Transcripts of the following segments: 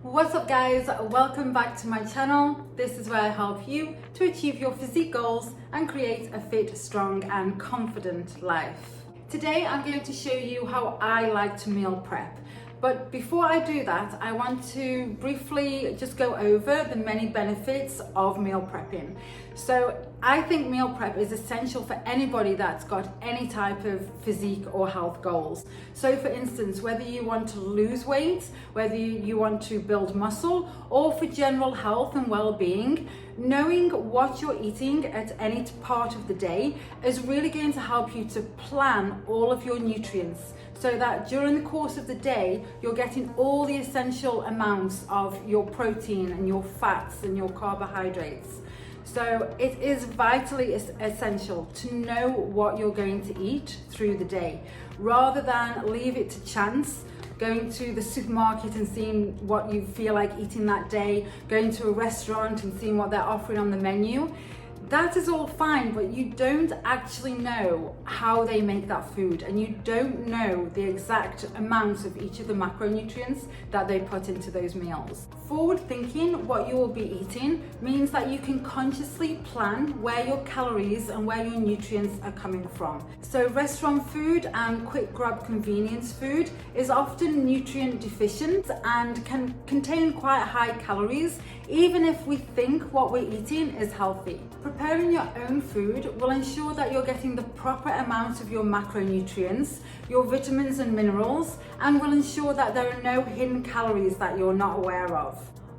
What's up guys, welcome back to my channel. This is where I help you to achieve your physique goals and create a fit, strong and confident life. Today I'm going to show you how I like to meal prep. But before I do that, I want to briefly just go over the many benefits of meal prepping. So I think meal prep is essential for anybody that's got any type of physique or health goals. So for instance, whether you want to lose weight, whether you want to build muscle, or for general health and well-being, knowing what you're eating at any part of the day is really going to help you to plan all of your nutrients, so that during the course of the day, you're getting all the essential amounts of your protein and your fats and your carbohydrates. So it is vitally essential to know what you're going to eat through the day, rather than leave it to chance, going to the supermarket and seeing what you feel like eating that day, going to a restaurant and seeing what they're offering on the menu. That is all fine, but you don't actually know how they make that food, and you don't know the exact amounts of each of the macronutrients that they put into those meals. Forward thinking what you will be eating means that you can consciously plan where your calories and where your nutrients are coming from. So restaurant food and quick grab convenience food is often nutrient deficient and can contain quite high calories, even if we think what we're eating is healthy. Preparing your own food will ensure that you're getting the proper amount of your macronutrients, your vitamins and minerals, and will ensure that there are no hidden calories that you're not aware of.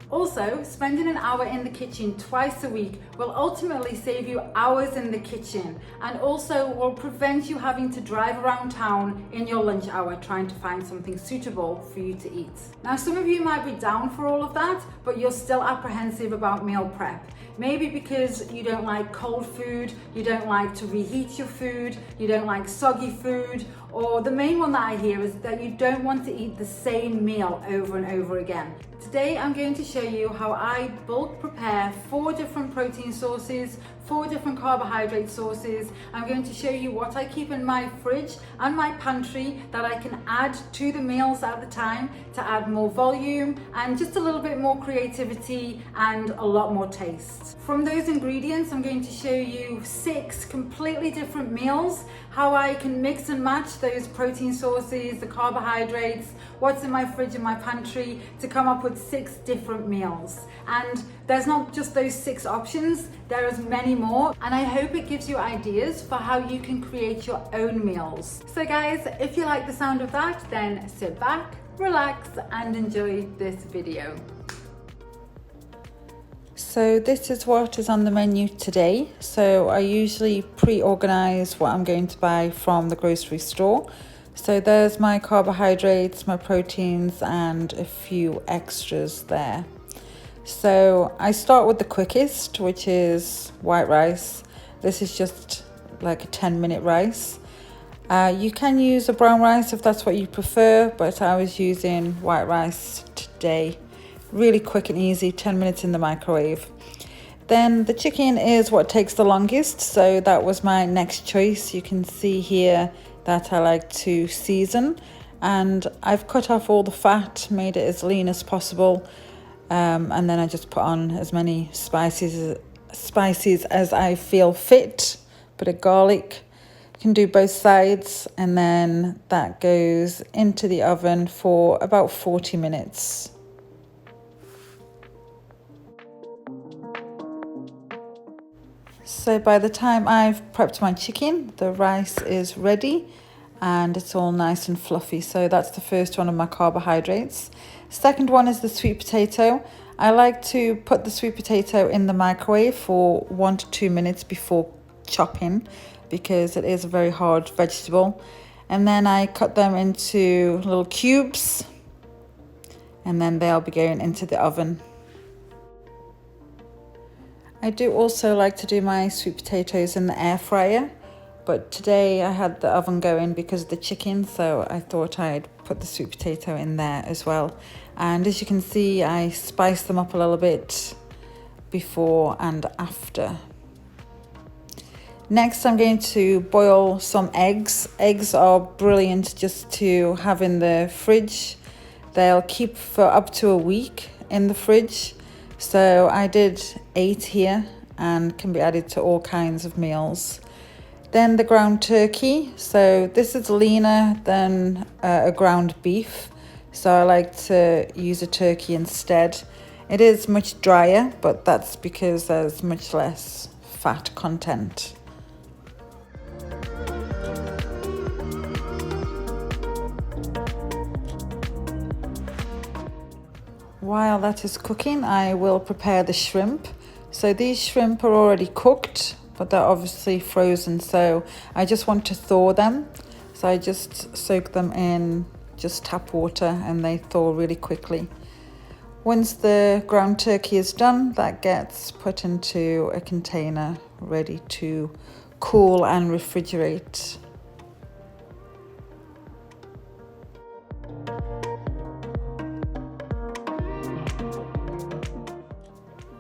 Also, spending an hour in the kitchen twice a week will ultimately save you hours in the kitchen, and also will prevent you having to drive around town in your lunch hour trying to find something suitable for you to eat. Now, some of you might be down for all of that, but you're still apprehensive about meal prep. Maybe because you don't like cold food, you don't like to reheat your food, you don't like soggy food, or the main one that I hear is that you don't want to eat the same meal over and over again. Today I'm going to show you how I bulk prepare 4 different protein sources, 4 different carbohydrate sources. I'm going to show you what I keep in my fridge and my pantry that I can add to the meals at the time to add more volume and just a little bit more creativity and a lot more taste. From those ingredients, I'm going to show you 6 completely different meals, how I can mix and match those protein sources, the carbohydrates, what's in my fridge and my pantry to come up with 6 different meals. And there's not just those 6 options, there is many more, and I hope it gives you ideas for how you can create your own meals. So guys, if you like the sound of that, then sit back, relax and enjoy this video. So this is what is on the menu today. So I usually pre-organize what I'm going to buy from the grocery store. So there's my carbohydrates, my proteins and a few extras there. So I start with the quickest, which is white rice. This is just like a 10-minute rice. You can use a brown rice if that's what you prefer, but I was using white rice today. Really quick and easy, 10 minutes in the microwave. Then the chicken is what takes the longest, so that was my next choice. You can see here that I like to season, and I've cut off all the fat, made it as lean as possible, and then I just put on as many spices as I feel fit. Bit of garlic, you can do both sides, and then that goes into the oven for about 40 minutes. So by the time I've prepped my chicken, the rice is ready and it's all nice and fluffy. So that's the first one of my carbohydrates. Second one is the sweet potato. I like to put the sweet potato in the microwave for 1 to 2 minutes before chopping, because it is a very hard vegetable. And then I cut them into little cubes, and then they'll be going into the oven. I do also like to do my sweet potatoes in the air fryer, but today I had the oven going because of the chicken, so I thought I'd put the sweet potato in there as well. And as you can see, I spice them up a little bit before and after. Next, I'm going to boil some eggs. Eggs are brilliant just to have in the fridge. They'll keep for up to a week in the fridge. So I did 8 here and can be added to all kinds of meals. Then the ground turkey. So this is leaner than a ground beef. So I like to use a turkey instead. It is much drier, but that's because there's much less fat content. While that is cooking, I will prepare the shrimp. So these shrimp are already cooked, but they're obviously frozen, so I just want to thaw them. So I just soak them in just tap water and they thaw really quickly. Once the ground turkey is done, that gets put into a container ready to cool and refrigerate.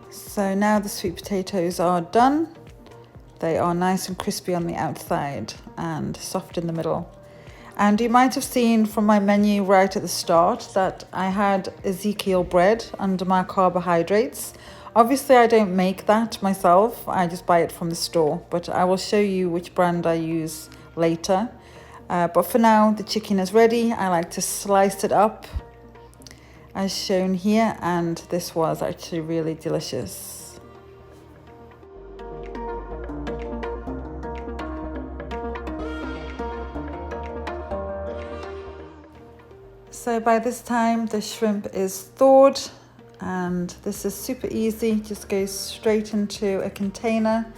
So now the sweet potatoes are done. They are nice and crispy on the outside and soft in the middle. And you might have seen from my menu right at the start that I had Ezekiel bread under my carbohydrates. Obviously I don't make that myself, I just buy it from the store, but I will show you which brand I use later. But for now the chicken is ready. I like to slice it up as shown here, and this was actually really delicious. So by this time the shrimp is thawed, and this is super easy, just goes straight into a container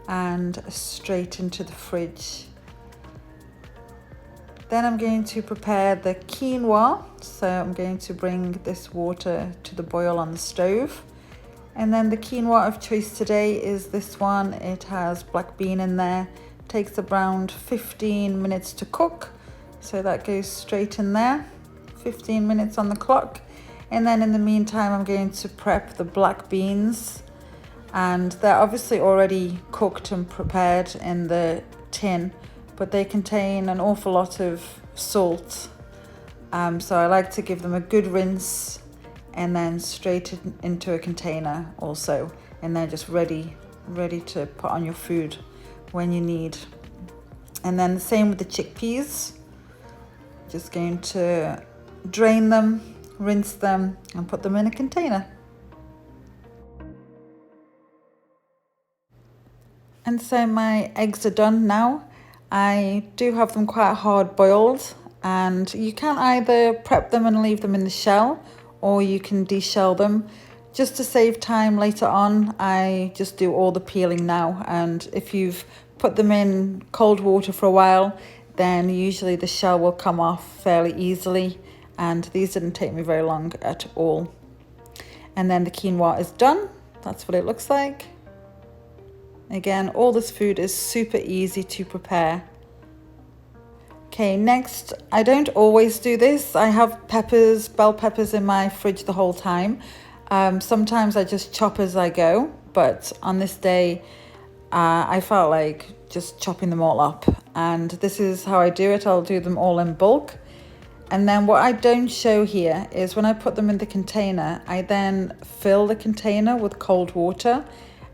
and straight into the fridge. Then I'm going to prepare the quinoa. So I'm going to bring this water to the boil on the stove. And then the quinoa of choice today is this one. It has black bean in there. Takes around 15 minutes to cook. So that goes straight in there. 15 minutes on the clock. And then in the meantime, I'm going to prep the black beans. And they're obviously already cooked and prepared in the tin, but they contain an awful lot of salt. So I like to give them a good rinse and then straight into a container also. And they're just ready to put on your food when you need. And then the same with the chickpeas. Just going to drain them, rinse them and put them in a container. And so my eggs are done now. I do have them quite hard boiled, and you can either prep them and leave them in the shell, or you can deshell them. Just to save time later on, I just do all the peeling now, and if you've put them in cold water for a while, then usually the shell will come off fairly easily, and these didn't take me very long at all. And then the quinoa is done. That's what it looks like. Again, all this food is super easy to prepare. Okay, next, I don't always do this. I have peppers, bell peppers in my fridge the whole time. Sometimes I just chop as I go, but on this day, I felt like just chopping them all up. And this is how I do it. I'll do them all in bulk. And then what I don't show here is when I put them in the container, I then fill the container with cold water,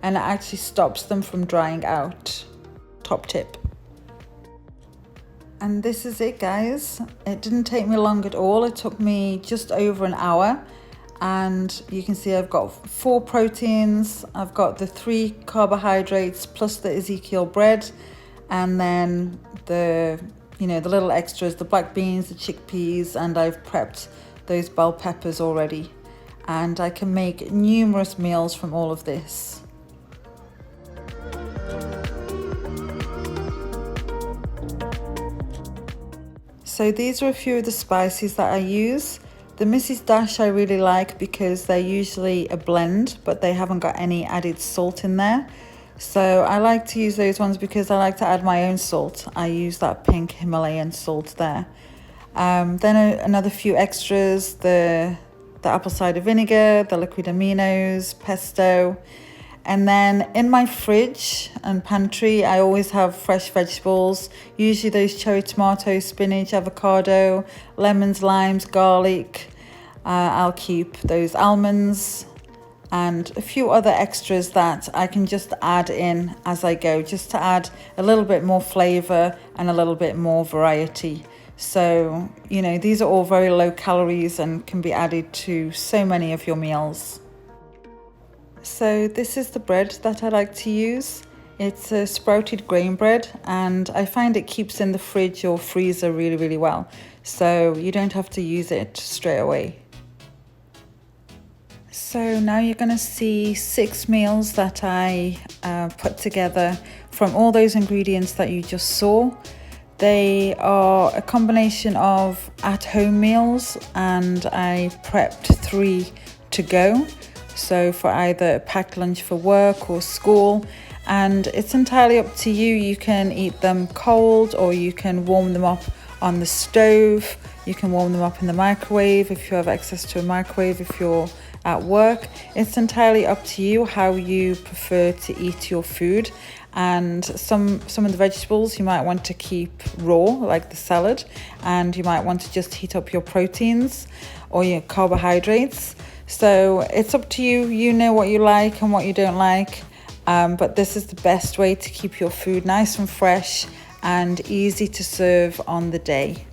and it actually stops them from drying out. Top tip. And this is it, guys. It didn't take me long at all. It took me just over an hour. And you can see I've got 4 proteins. I've got the 3 carbohydrates plus the Ezekiel bread. And then the little extras, the black beans, the chickpeas, and I've prepped those bell peppers already. And I can make numerous meals from all of this. So these are a few of the spices that I use. The Mrs. Dash I really like because they're usually a blend, but they haven't got any added salt in there. So I like to use those ones because I like to add my own salt. I use that pink Himalayan salt there. Then another few extras, the apple cider vinegar, the liquid aminos, pesto. And then in my fridge and pantry, I always have fresh vegetables, usually those cherry tomatoes, spinach, avocado, lemons, limes, garlic. I'll keep those almonds and a few other extras that I can just add in as I go, just to add a little bit more flavor and a little bit more variety. So, you know, these are all very low calories and can be added to so many of your meals. So this is the bread that I like to use. It's a sprouted grain bread, and I find it keeps in the fridge or freezer really, really well. So you don't have to use it straight away. So now you're going to see 6 meals that I put together from all those ingredients that you just saw. They are a combination of at-home meals, and I prepped 3 to go. So for either a packed lunch for work or school, and it's entirely up to you. You can eat them cold, or you can warm them up on the stove. You can warm them up in the microwave if you have access to a microwave if you're at work. It's entirely up to you how you prefer to eat your food. And some of the vegetables you might want to keep raw, like the salad, and you might want to just heat up your proteins or your carbohydrates. So it's up to you. You know what you like and what you don't like, but this is the best way to keep your food nice and fresh and easy to serve on the day.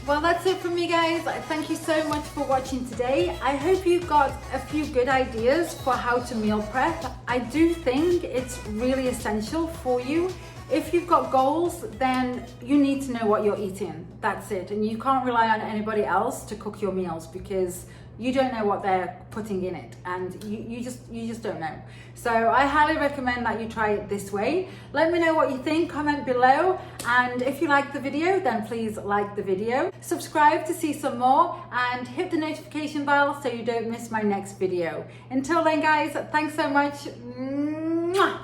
Well, that's it from me, guys. Thank you so much for watching today. I hope you got a few good ideas for how to meal prep. I do think it's really essential for you If you've got goals, then you need to know what you're eating. That's it. And you can't rely on anybody else to cook your meals because you don't know what they're putting in it, and you just don't know. So I highly recommend that you try it this way. Let me know what you think, comment below, and if you like the video, then please like the video. Subscribe to see some more and hit the notification bell so you don't miss my next video. Until then guys, thanks so much. Mwah!